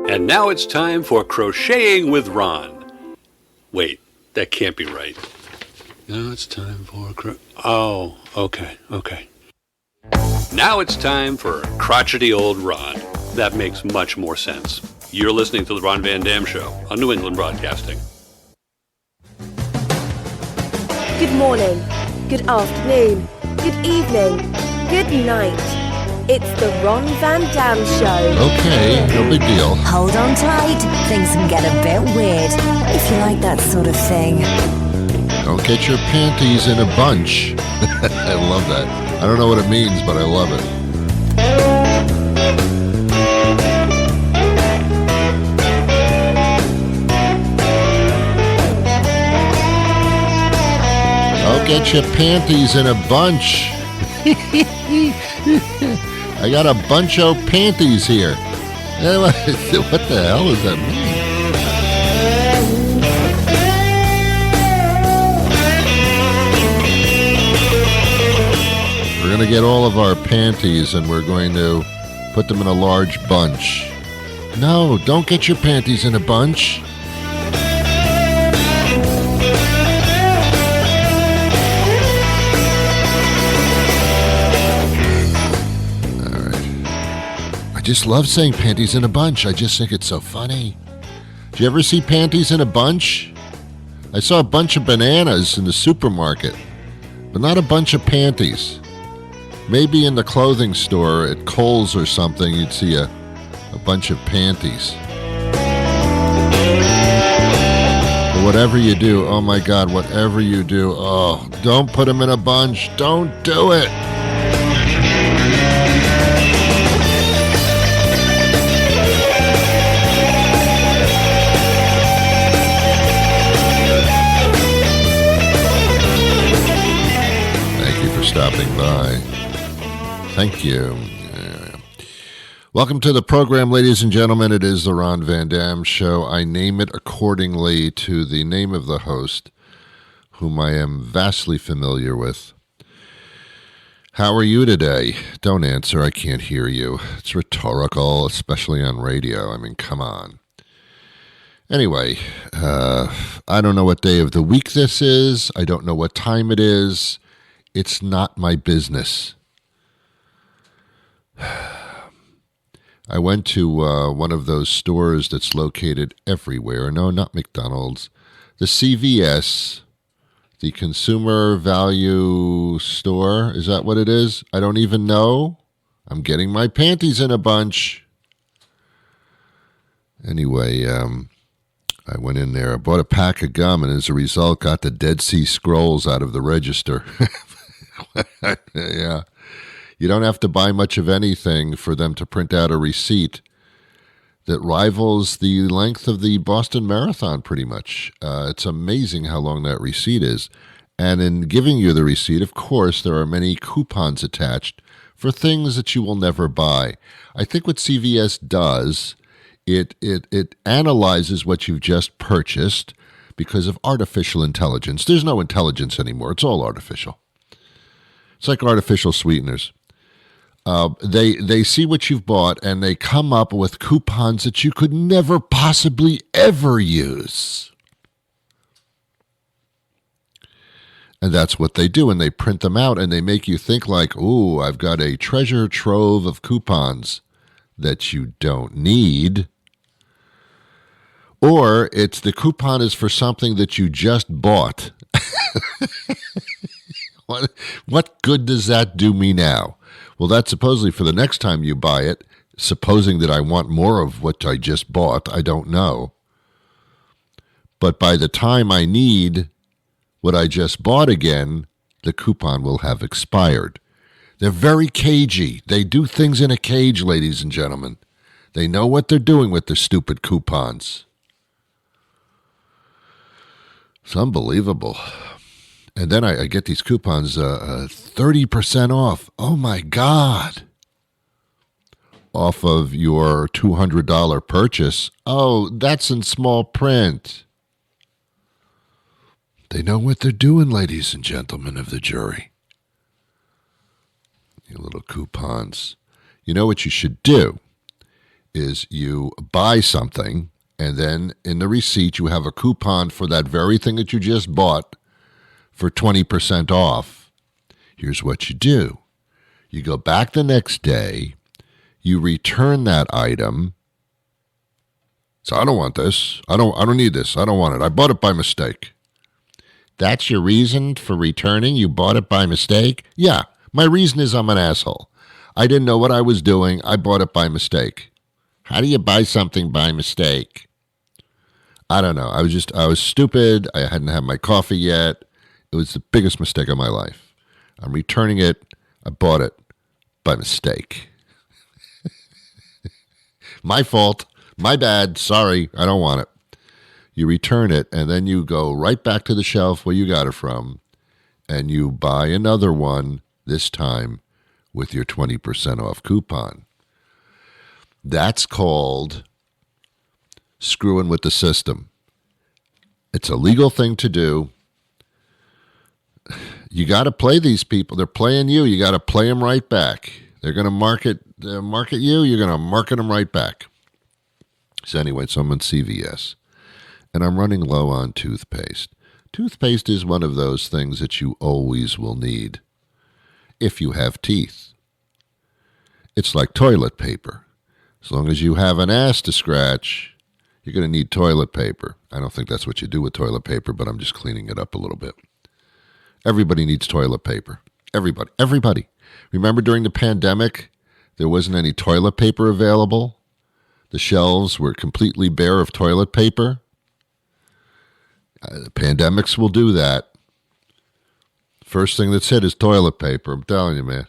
And now it's time for Crocheting with Ron. Wait, that can't be right. Now it's time for Oh, okay. Now it's time for Crotchety Old Ron. That makes much more sense. You're listening to The Ron Van Dam Show on New England Broadcasting. Good morning, good afternoon, good evening, good night. It's the Ron Van Dam Show. Okay, no big deal. Hold on tight, things can get a bit weird, if you like that sort of thing. Don't get your panties in a bunch. I love that. I don't know what it means, but I love it. Don't get your panties in a bunch. I got a bunch of panties here. What the hell does that mean? We're going to get all of our panties and we're going to put them in a large bunch. No, don't get your panties in a bunch. I just love saying panties in a bunch. I just think it's so funny. Do you ever see panties in a bunch? I saw a bunch of bananas in the supermarket, but not a bunch of panties. Maybe in the clothing store at Kohl's or something, you'd see a bunch of panties. But whatever you do, oh my God, whatever you do, oh, don't put them in a bunch. Don't do it. Stopping by. Thank you. Welcome to the program, ladies and gentlemen. It is the Ron Van Dam Show. I name it accordingly to the name of the host, whom I am vastly familiar with. How are you today? Don't answer. I can't hear you. It's rhetorical, especially on radio. I mean, come on. Anyway, I don't know what day of the week this is. I don't know what time it is. It's not my business. I went to one of those stores that's located everywhere. No, not McDonald's. The CVS, the Consumer Value Store. Is that what it is? I don't even know. I'm getting my panties in a bunch. Anyway, I went in there. I bought a pack of gum, and as a result, got the Dead Sea Scrolls out of the register. Yeah. You don't have to buy much of anything for them to print out a receipt that rivals the length of the Boston Marathon, pretty much. It's amazing how long that receipt is. And in giving you the receipt, of course, there are many coupons attached for things that you will never buy. I think what CVS does, it analyzes what you've just purchased because of artificial intelligence. There's no intelligence anymore. It's all artificial. It's like artificial sweeteners. They see what you've bought, and they come up with coupons that you could never possibly ever use. And that's what they do, and they print them out, and they make you think like, ooh, I've got a treasure trove of coupons that you don't need. Or it's the coupon is for something that you just bought. What good does that do me now? Well, that's supposedly for the next time you buy it, supposing that I want more of what I just bought. I don't know. But by the time I need what I just bought again, the coupon will have expired. They're very cagey. They do things in a cage, ladies and gentlemen. They know what they're doing with their stupid coupons. It's unbelievable. And then I get these coupons, 30% off. Oh, my God. Off of your $200 purchase. Oh, that's in small print. They know what they're doing, ladies and gentlemen of the jury. You little coupons. You know what you should do is you buy something, and then in the receipt you have a coupon for that very thing that you just bought for 20% off. Here's what you do. You go back the next day, you return that item. So I don't want this. I don't need this. I don't want it. I bought it by mistake. That's your reason for returning? You bought it by mistake? Yeah, my reason is I'm an asshole. I didn't know what I was doing. I bought it by mistake. How do you buy something by mistake? I don't know. I was stupid. I hadn't had my coffee yet. It was the biggest mistake of my life. I'm returning it. I bought it by mistake. My fault. My bad. Sorry. I don't want it. You return it, and then you go right back to the shelf where you got it from, and you buy another one, this time with your 20% off coupon. That's called screwing with the system. It's a legal thing to do. You got to play these people. They're playing you. You got to play them right back. They're going to market you. You're going to market them right back. So anyway, so I'm on CVS, and I'm running low on toothpaste. Toothpaste is one of those things that you always will need if you have teeth. It's like toilet paper. As long as you have an ass to scratch, you're going to need toilet paper. I don't think that's what you do with toilet paper, but I'm just cleaning it up a little bit. Everybody needs toilet paper. Everybody. Remember during the pandemic, there wasn't any toilet paper available? The shelves were completely bare of toilet paper. Pandemics will do that. First thing that's hit is toilet paper. I'm telling you, man.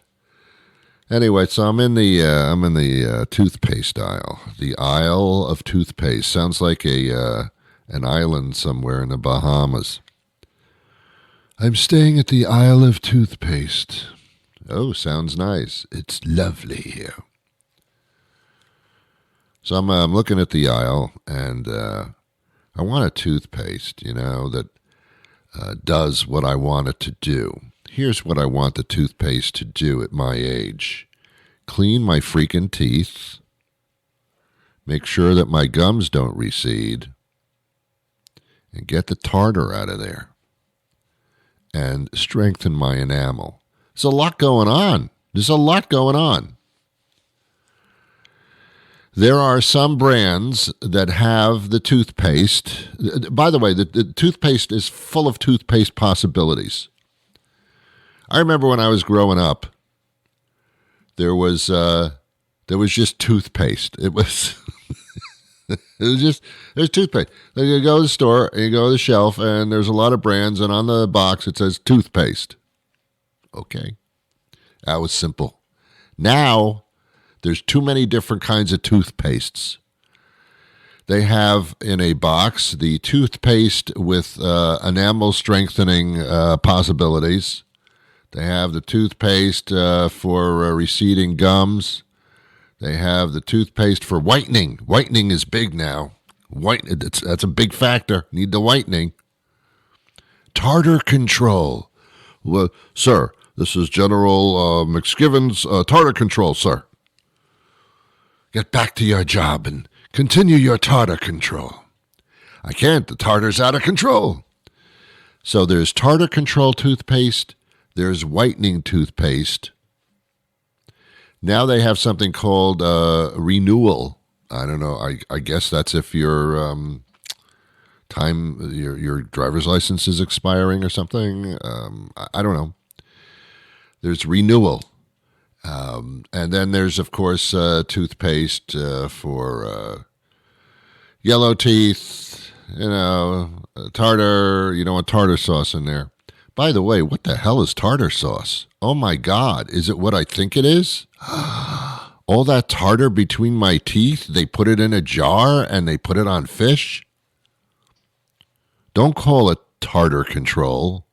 Anyway, so I'm in the toothpaste aisle. The aisle of toothpaste sounds like an island somewhere in the Bahamas. I'm staying at the aisle of toothpaste. Oh, sounds nice. It's lovely here. So I'm looking at the aisle, and I want a toothpaste, that does what I want it to do. Here's what I want the toothpaste to do at my age. Clean my freaking teeth. Make sure that my gums don't recede. And get the tartar out of there. And strengthen my enamel. There's a lot going on. There are some brands that have the toothpaste. By the way, the toothpaste is full of toothpaste possibilities. I remember when I was growing up, there was just toothpaste. It was there's toothpaste. Then you go to the store and you go to the shelf, and there's a lot of brands, and on the box it says toothpaste. Okay, that was simple. Now there's too many different kinds of toothpastes. They have in a box the toothpaste with enamel strengthening possibilities. They have the toothpaste for receding gums. They have the toothpaste for whitening. Whitening is big now. That's a big factor. Need the whitening. Tartar control. Well, sir, this is General McSkiven's tartar control, sir. Get back to your job and continue your tartar control. I can't. The tartar's out of control. So there's tartar control toothpaste. There's whitening toothpaste. Now they have something called renewal. I don't know. I guess that's if your your driver's license is expiring or something. I don't know. There's renewal. And then there's, of course, toothpaste for yellow teeth, tartar. You don't want tartar sauce in there. By the way, what the hell is tartar sauce? Oh, my God. Is it what I think it is? All that tartar between my teeth, they put it in a jar and they put it on fish? Don't call it tartar control.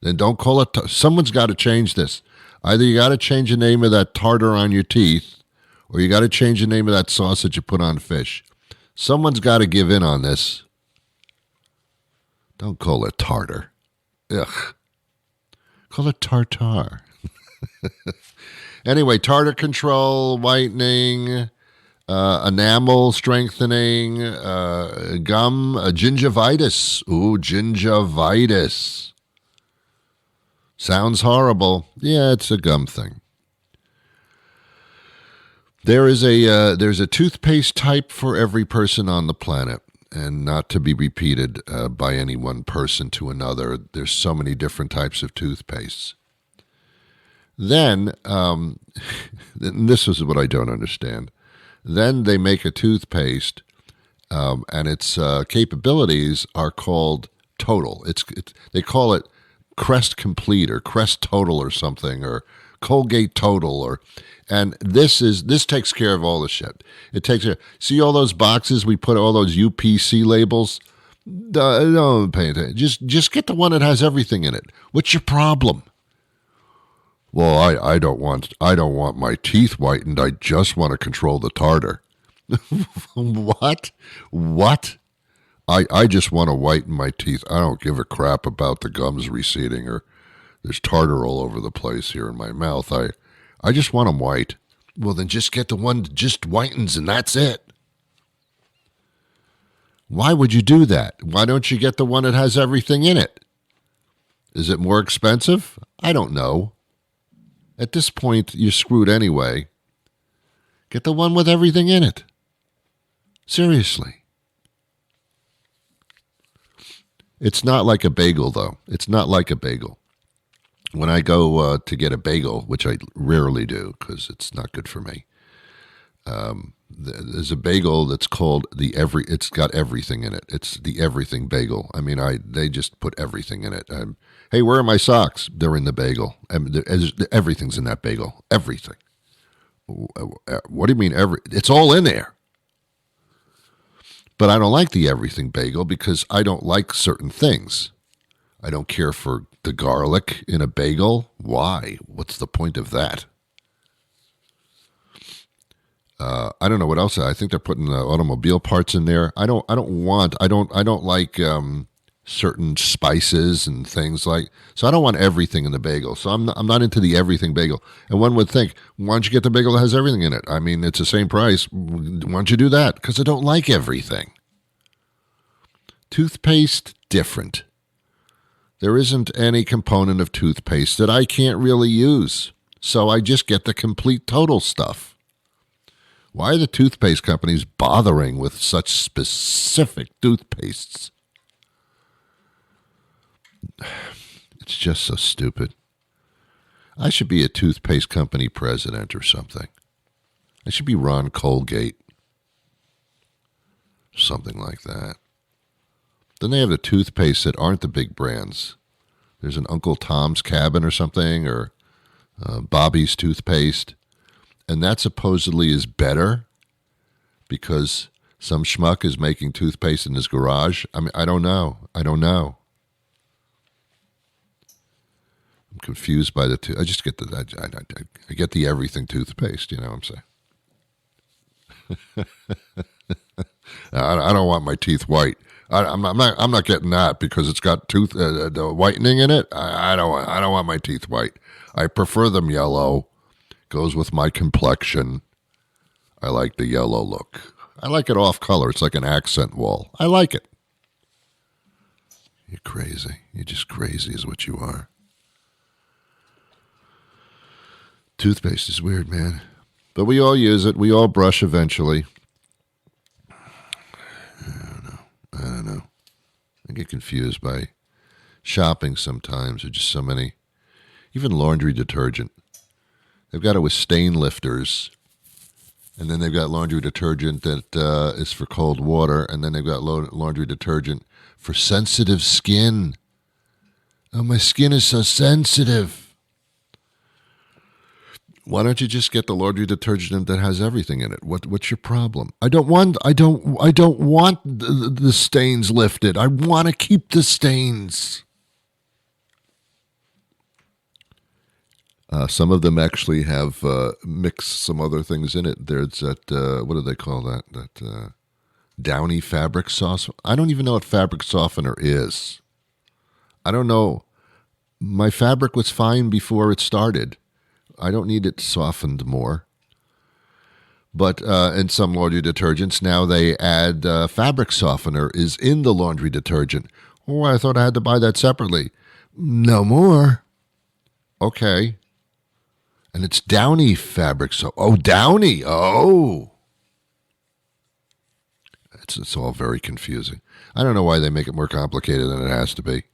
Then don't call it... Someone's got to change this. Either you got to change the name of that tartar on your teeth, or you got to change the name of that sauce that you put on fish. Someone's got to give in on this. Don't call it tartar. Ugh. Call it tartar. Anyway, tartar control, whitening, enamel strengthening, gum, gingivitis. Ooh, gingivitis. Sounds horrible. Yeah, it's a gum thing. There's a toothpaste type for every person on the planet, and not to be repeated by any one person to another. There's so many different types of toothpastes. Then, this is what I don't understand. Then they make a toothpaste, and its capabilities are called Total. They call it Crest Complete or Crest Total or something, or Colgate Total, and this takes care of all the shit. It takes care. See all those boxes we put all those UPC labels? Don't pay attention. Just get the one that has everything in it. What's your problem? Well, I don't want my teeth whitened. I just want to control the tartar. What? I just want to whiten my teeth. I don't give a crap about the gums receding or there's tartar all over the place here in my mouth. I just want them white. Well, then just get the one that just whitens and that's it. Why would you do that? Why don't you get the one that has everything in it? Is it more expensive? I don't know. At this point, you're screwed anyway. Get the one with everything in it. Seriously. It's not like a bagel, though. It's not like a bagel. When I go to get a bagel, which I rarely do because it's not good for me, there's a bagel that's called it's got everything in it. It's the everything bagel. I mean, they just put everything in it. Hey, where are my socks? They're in the bagel. Everything's in that bagel. Everything. What do you mean it's all in there. But I don't like the everything bagel because I don't like certain things. I don't care for the garlic in a bagel. Why? What's the point of that? I don't know what else. I think they're putting the automobile parts in there. I don't like certain spices and things like. So I don't want everything in the bagel. So I'm not into the everything bagel. And one would think, why don't you get the bagel that has everything in it? I mean, it's the same price. Why don't you do that? Because I don't like everything. Toothpaste, different. There isn't any component of toothpaste that I can't really use. So I just get the complete total stuff. Why are the toothpaste companies bothering with such specific toothpastes? It's just so stupid. I should be a toothpaste company president or something. I should be Ron Colgate. Something like that. Then they have the toothpaste that aren't the big brands. There's an Uncle Tom's Cabin or something, or Bobby's toothpaste. And that supposedly is better because some schmuck is making toothpaste in his garage. I mean, I don't know. I'm confused by the I just get I get the everything toothpaste. You know what I'm saying? I don't want my teeth white. I'm not getting that because it's got the whitening in it. I don't want my teeth white. I prefer them yellow. Goes with my complexion. I like the yellow look. I like it off color. It's like an accent wall. I like it. You're crazy. You're just crazy is what you are. Toothpaste is weird, man. But we all use it. We all brush eventually. I don't know. I get confused by shopping sometimes. There's just so many. Even laundry detergent. They've got it with stain lifters. And then they've got laundry detergent that is for cold water. And then they've got laundry detergent for sensitive skin. Oh, my skin is so sensitive. Why don't you just get the laundry detergent that has everything in it? What's your problem? I don't want the stains lifted. I want to keep the stains. Some of them actually have mixed some other things in it. There's that, what do they call that? That Downy fabric sauce. I don't even know what fabric softener is. I don't know. My fabric was fine before it started. I don't need it softened more. But in some laundry detergents, now they add fabric softener is in the laundry detergent. Oh, I thought I had to buy that separately. No more. Okay. And it's Downy fabric. So, Downy. Oh. It's all very confusing. I don't know why they make it more complicated than it has to be.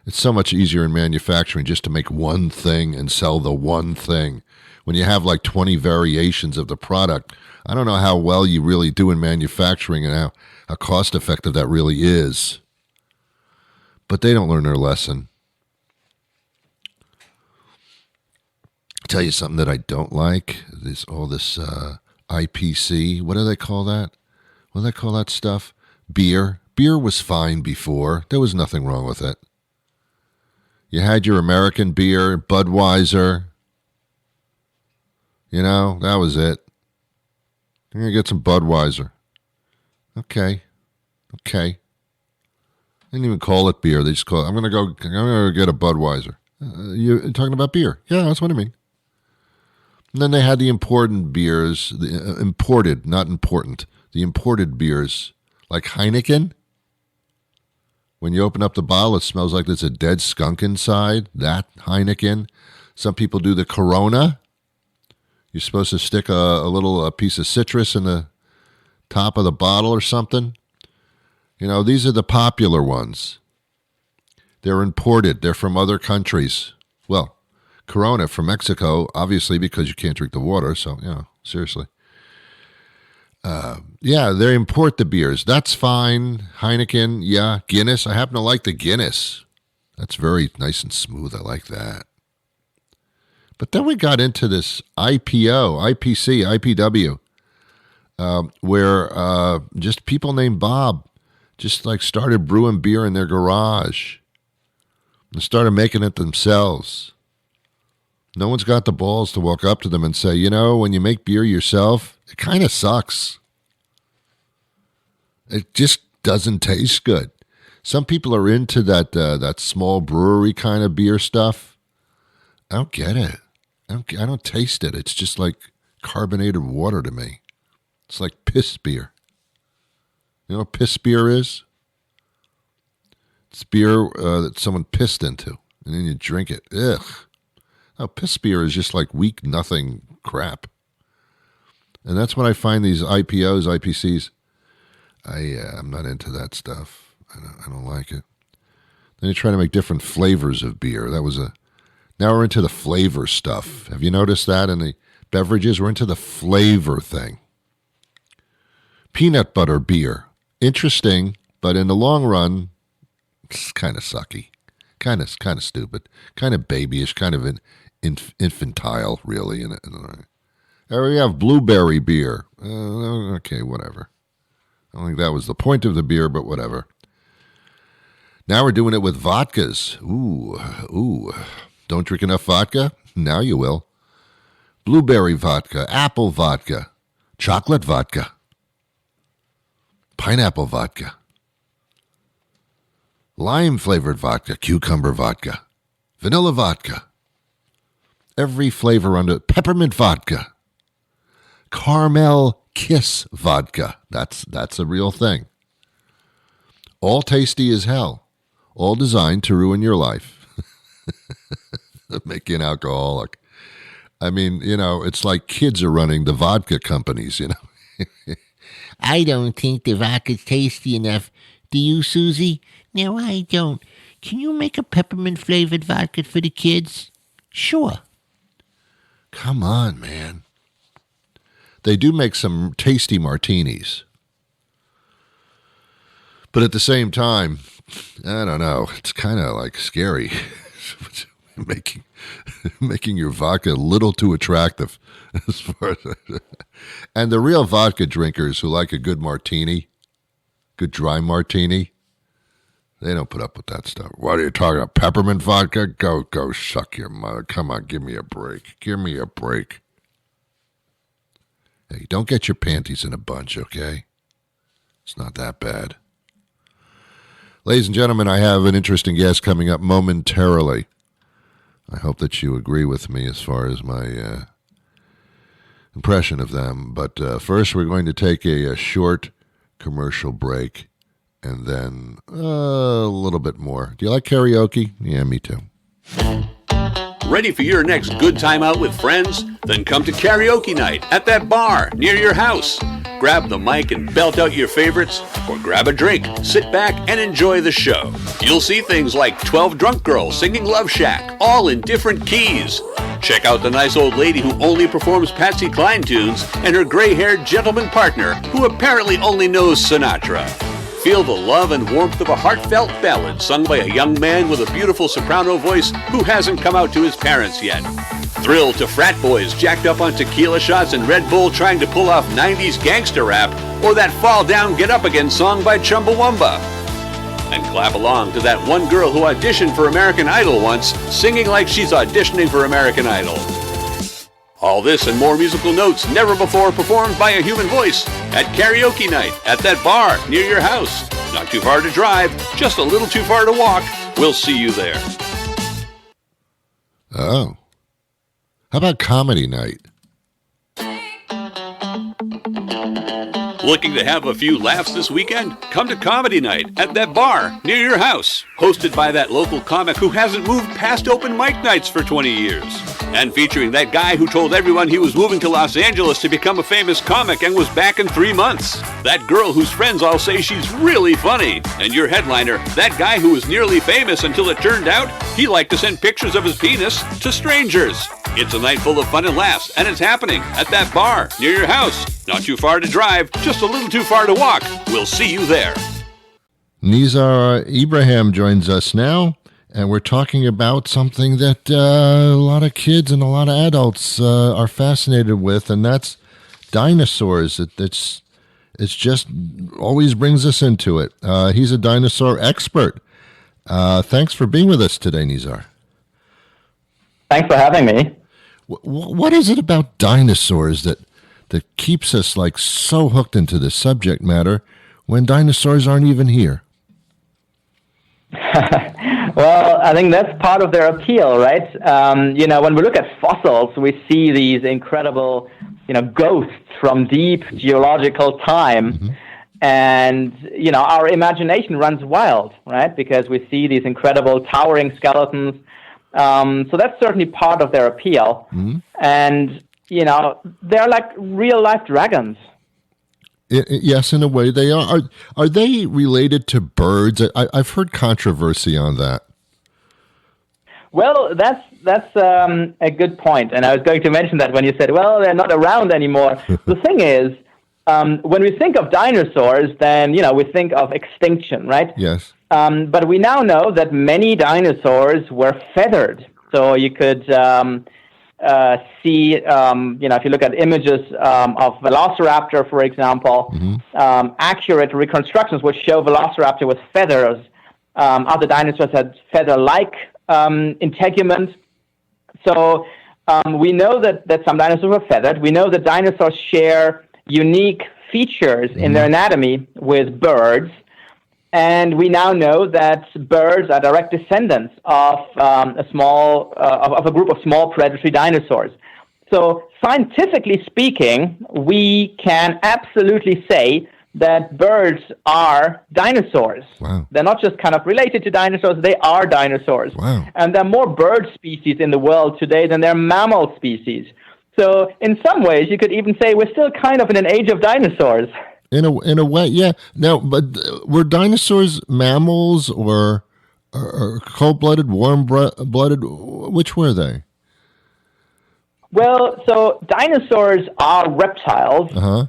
It's so much easier in manufacturing just to make one thing and sell the one thing. When you have like 20 variations of the product, I don't know how well you really do in manufacturing and how cost effective that really is. But they don't learn their lesson. I'll tell you something that I don't like. All this IPC. What do they call that? What do they call that stuff? Beer. Beer was fine before. There was nothing wrong with it. You had your American beer, Budweiser. You know, that was it. You're going to get some Budweiser. Okay. They didn't even call it beer. They just call it, I'm going to go get a Budweiser. You're talking about beer? Yeah, that's what I mean. And then they had the important beers, the imported, not important, the imported beers like Heineken. When you open up the bottle, it smells like there's a dead skunk inside. That Heineken. Some people do the Corona. You're supposed to stick a piece of citrus in the top of the bottle or something. You know, these are the popular ones. They're imported. They're from other countries. Well, Corona from Mexico, obviously, because you can't drink the water. So, seriously. They import the beers. That's fine. Heineken, yeah. Guinness. I happen to like the Guinness. That's very nice and smooth. I like that. But then we got into this IPO, IPC, IPW, where just people named Bob just like started brewing beer in their garage and started making it themselves. No one's got the balls to walk up to them and say, when you make beer yourself, it kind of sucks. It just doesn't taste good. Some people are into that small brewery kind of beer stuff. I don't get it. I don't taste it. It's just like carbonated water to me. It's like piss beer. You know what piss beer is? It's beer that someone pissed into, and then you drink it. Ugh. No, piss beer is just like weak, nothing crap. And that's when I find these IPOs, IPCs. I'm not into that stuff. I don't like it. Then you try to make different flavors of beer. Now we're into the flavor stuff. Have you noticed that in the beverages? We're into the flavor thing. Peanut butter beer. Interesting, but in the long run, it's kind of sucky. Kind of stupid. Kind of babyish. Kind of infantile, really. We have blueberry beer. Okay, whatever. I don't think that was the point of the beer, but whatever. Now we're doing it with vodkas. Ooh. Don't drink enough vodka? Now you will. Blueberry vodka, apple vodka, chocolate vodka, pineapple vodka, lime-flavored vodka, cucumber vodka, vanilla vodka, every flavor under peppermint vodka, caramel kiss vodka. That's a real thing. All tasty as hell. All designed to ruin your life. Make you an alcoholic. I mean, it's like kids are running the vodka companies, I don't think the vodka's tasty enough. Do you, Susie? No, I don't. Can you make a peppermint-flavored vodka for the kids? Sure. Come on, man. They do make some tasty martinis. But at the same time, I don't know. It's kind of like scary. Making your vodka a little too attractive. And the real vodka drinkers who like a good martini, good dry martini, they don't put up with that stuff. What are you talking about? Peppermint vodka? Go suck your mother. Come on, give me a break. Hey, don't get your panties in a bunch, okay? It's not that bad. Ladies and gentlemen, I have an interesting guest coming up momentarily. I hope that you agree with me as far as my impression of them. But first, we're going to take a short commercial break and then a little bit more. Do you like karaoke? Yeah, me too. Ready for your next good time out with friends? Then come to karaoke night at that bar near your house. Grab the mic and belt out your favorites, or grab a drink, sit back, and enjoy the show. You'll see things like 12 drunk girls singing Love Shack, all in different keys. Check out the nice old lady who only performs Patsy Cline tunes and her gray-haired gentleman partner who apparently only knows Sinatra. Feel the love and warmth of a heartfelt ballad sung by a young man with a beautiful soprano voice who hasn't come out to his parents yet. Thrill to frat boys jacked up on tequila shots and Red Bull trying to pull off 90s gangster rap, or that Fall Down Get Up Again song by Chumbawamba. And clap along to that one girl who auditioned for American Idol once, singing like she's auditioning for American Idol. All this and more musical notes never before performed by a human voice at karaoke night at that bar near your house. Not too far to drive, just a little too far to walk. We'll see you there. Oh. How about comedy night? Looking to have a few laughs this weekend? Come to Comedy Night at that bar near your house. Hosted by that local comic who hasn't moved past open mic nights for 20 years. And featuring that guy who told everyone he was moving to Los Angeles to become a famous comic and was back in 3 months. That girl whose friends all say she's really funny. And your headliner, that guy who was nearly famous until it turned out he liked to send pictures of his penis to strangers. It's a night full of fun and laughs, and it's happening at that bar near your house. Not too far to drive, just a little too far to walk. We'll see you there. Nizar Ibrahim joins us now, and we're talking about something that a lot of kids and a lot of adults are fascinated with, and that's dinosaurs. It's just always brings us into it. He's a dinosaur expert. Thanks for being with us today, Nizar. Thanks for having me. What is it about dinosaurs that keeps us like so hooked into this subject matter when dinosaurs aren't even here? Well, I think that's part of their appeal, right? When we look at fossils, we see these incredible, ghosts from deep geological time. Mm-hmm. And, our imagination runs wild, right? Because we see these incredible towering skeletons. So that's certainly part of their appeal. Mm-hmm. And, they're like real-life dragons. Yes, in a way they are. Are they related to birds? I've heard controversy on that. Well, that's a good point. And I was going to mention that when you said, well, they're not around anymore. The thing is, when we think of dinosaurs, then, we think of extinction, right? Yes. But we now know that many dinosaurs were feathered. So you could see, if you look at images of Velociraptor, for example, mm-hmm. Accurate reconstructions which show Velociraptor with feathers. Other dinosaurs had feather-like integument. So we know that some dinosaurs were feathered. We know that dinosaurs share unique features mm-hmm. in their anatomy with birds. And we now know that birds are direct descendants of a group of small predatory dinosaurs. So scientifically speaking, we can absolutely say that birds are dinosaurs. Wow. They're not just kind of related to dinosaurs, they are dinosaurs. Wow. And there are more bird species in the world today than there are mammal species. So in some ways, you could even say we're still kind of in an age of dinosaurs. In a way, yeah. Now, but were dinosaurs mammals or cold-blooded, warm-blooded? Which were they? Well, so dinosaurs are reptiles. Uh-huh.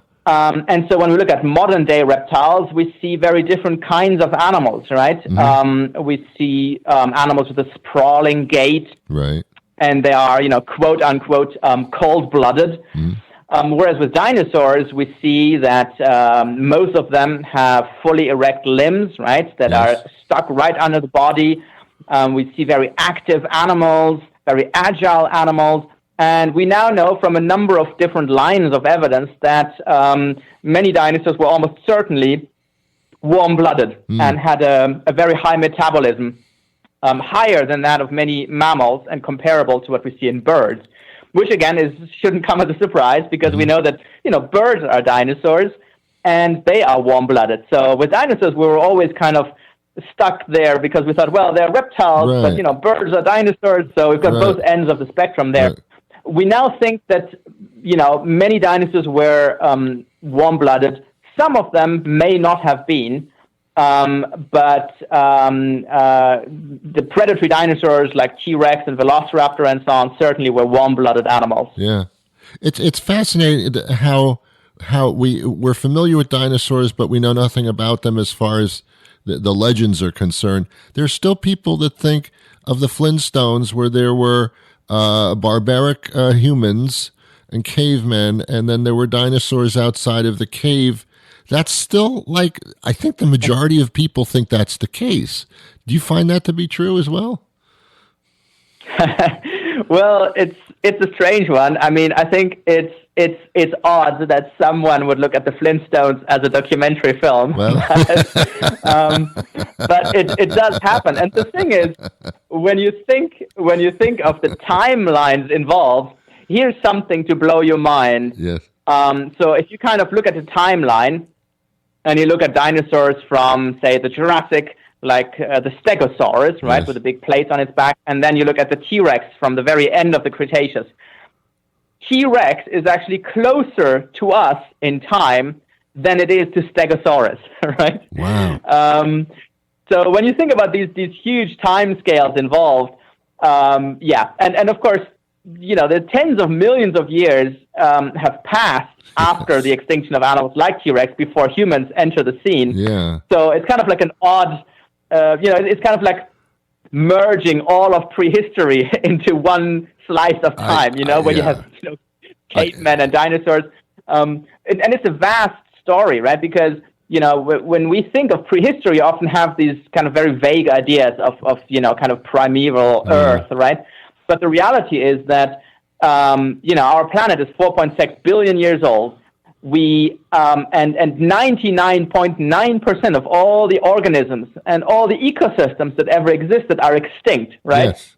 And so when we look at modern-day reptiles, we see very different kinds of animals, right? Mm-hmm. We see animals with a sprawling gait. Right. And they are, quote-unquote, cold-blooded. Mm-hmm. Whereas with dinosaurs, we see that most of them have fully erect limbs, right, that yes. are stuck right under the body. We see very active animals, very agile animals. And we now know from a number of different lines of evidence that many dinosaurs were almost certainly warm-blooded and had a very high metabolism, higher than that of many mammals and comparable to what we see in birds. which again shouldn't come as a surprise because we know that, birds are dinosaurs and they are warm-blooded. So with dinosaurs, we were always kind of stuck there because we thought, well, they're reptiles, Right. but, birds are dinosaurs. So we've got Right. both ends of the spectrum there. Right. We now think that, many dinosaurs were warm-blooded. Some of them may not have been, but the predatory dinosaurs like T-Rex and Velociraptor and so on certainly were warm-blooded animals. Yeah, it's fascinating how we're familiar with dinosaurs, but we know nothing about them as far as the legends are concerned. There's still people that think of the Flintstones, where there were barbaric humans and cavemen, and then there were dinosaurs outside of the cave. That's still, I think the majority of people think that's the case. Do you find that to be true as well? Well, it's a strange one. I mean, I think it's odd that someone would look at the Flintstones as a documentary film. Well. But it does happen. And the thing is, when you think of the timelines involved, here's something to blow your mind. Yes. So if you kind of look at the timeline and you look at dinosaurs from, say, the Jurassic, like the Stegosaurus, right, Yes. with a big plate on its back, and then you look at the T-Rex from the very end of the Cretaceous. T-Rex is actually closer to us in time than it is to Stegosaurus, right? Wow. So when you think about these huge time scales involved, and of course, the tens of millions of years have passed after the extinction of animals like T-Rex before humans enter the scene. Yeah. So it's kind of like an odd, it's kind of like merging all of prehistory into one slice of time, where you have cavemen and dinosaurs. And it's a vast story, right? Because, when we think of prehistory, we often have these kind of very vague ideas of kind of primeval Earth, right? But the reality is that, our planet is 4.6 billion years old. We and 99.9% of all the organisms and all the ecosystems that ever existed are extinct, right? Yes.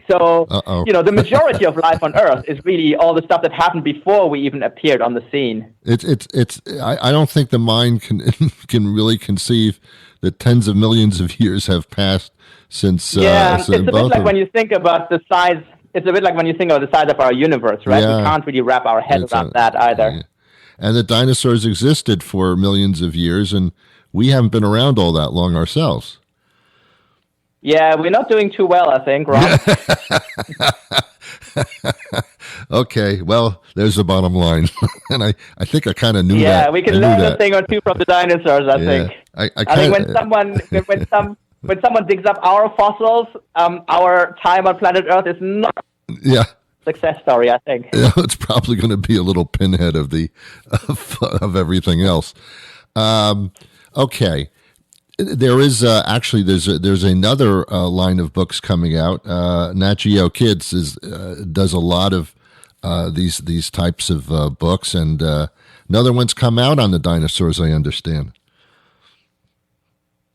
So, Uh-oh. the majority of life on Earth is really all the stuff that happened before we even appeared on the scene. I don't think the mind can can really conceive that tens of millions of years have passed since. It's a bit both like of when you think about the size. It's a bit like when you think of the size of our universe, right? Yeah. We can't really wrap our head around that either. Yeah. And the dinosaurs existed for millions of years, and we haven't been around all that long ourselves. Yeah, we're not doing too well, I think, Ron. Okay, well, there's the bottom line. And I think I kind of knew that. Yeah, we can I knew learn that. a thing or two from the dinosaurs, I think. I I think when someone digs up our fossils, our time on planet Earth is not Yeah. a success story, I think. It's probably going to be a little pinhead of of everything else. Okay, there is actually there's another line of books coming out. Nat Geo Kids does a lot of these types of books, and another one's come out on the dinosaurs, I understand.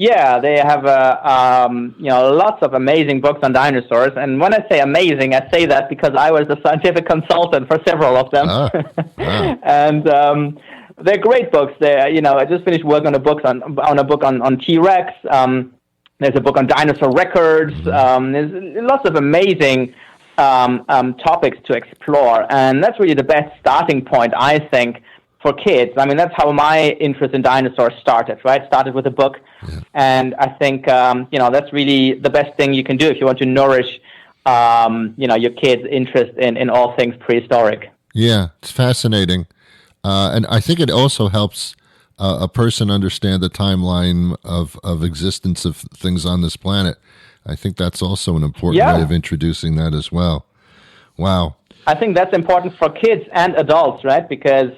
Yeah, they have lots of amazing books on dinosaurs. And when I say amazing, I say that because I was the scientific consultant for several of them. Wow. And they're great books. I just finished working on a book on T-Rex. There's a book on dinosaur records. There's lots of amazing topics to explore, and that's really the best starting point, I think, for kids. I mean, that's how my interest in dinosaurs started, right? Started with a book, and I think that's really the best thing you can do if you want to nourish your kids' interest in all things prehistoric. Yeah, it's fascinating. And I think it also helps a person understand the timeline of existence of things on this planet. I think that's also an important way of introducing that as well. Wow. I think that's important for kids and adults, right? Because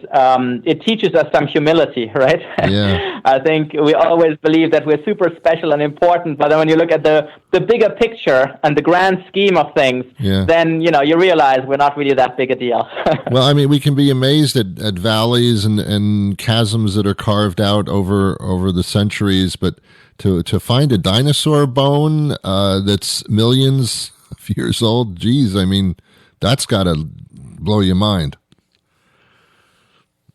it teaches us some humility, right? Yeah. I think we always believe that we're super special and important, but then when you look at the bigger picture and the grand scheme of things, then you realize we're not really that big a deal. Well, I mean, we can be amazed at valleys and chasms that are carved out over the centuries, but to find a dinosaur bone that's millions of years old, geez, I mean, that's got to blow your mind.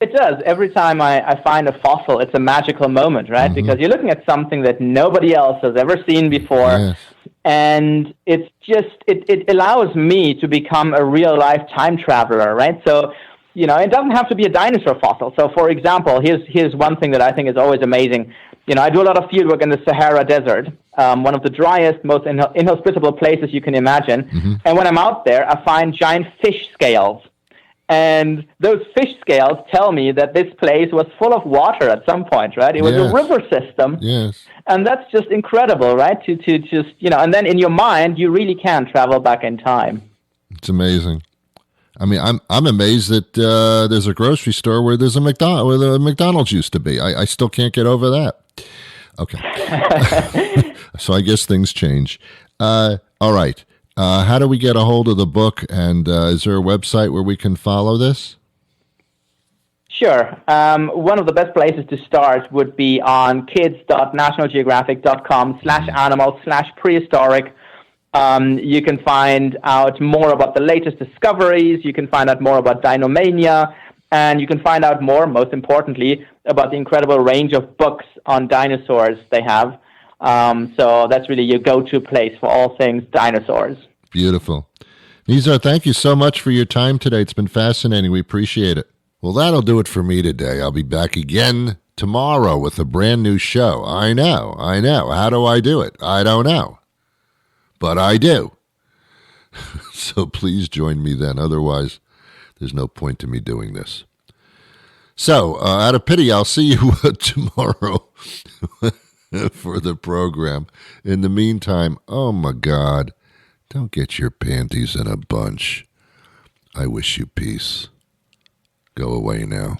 It does. Every time I find a fossil, it's a magical moment, right? Because you're looking at something that nobody else has ever seen before. Yes. And it's just, it allows me to become a real life time traveler, right? So, it doesn't have to be a dinosaur fossil. So, for example, here's one thing that I think is always amazing. I do a lot of field work in the Sahara Desert, one of the driest, most inhospitable places you can imagine. And when I'm out there, I find giant fish scales. And those fish scales tell me that this place was full of water at some point, right? It was a river system. Yes. And that's just incredible, right? To just, and then in your mind, you really can travel back in time. It's amazing. I mean, I'm amazed that there's a grocery store where there's a McDonald's used to be. I still can't get over that. Okay. So I guess things change. All right. How do we get a hold of the book, and is there a website where we can follow this? Sure. One of the best places to start would be on kids.nationalgeographic.com/animals/prehistoric. You can find out more about the latest discoveries. You can find out more about Dinomania. And you can find out more, most importantly, about the incredible range of books on dinosaurs they have. So that's really your go-to place for all things dinosaurs. Beautiful. Nizar, thank you so much for your time today. It's been fascinating. We appreciate it. Well, that'll do it for me today. I'll be back again tomorrow with a brand new show. I know. How do I do it? I don't know. But I do. So please join me then. Otherwise, there's no point to me doing this. So, out of pity, I'll see you tomorrow for the program. In the meantime, oh my God, don't get your panties in a bunch. I wish you peace. Go away now.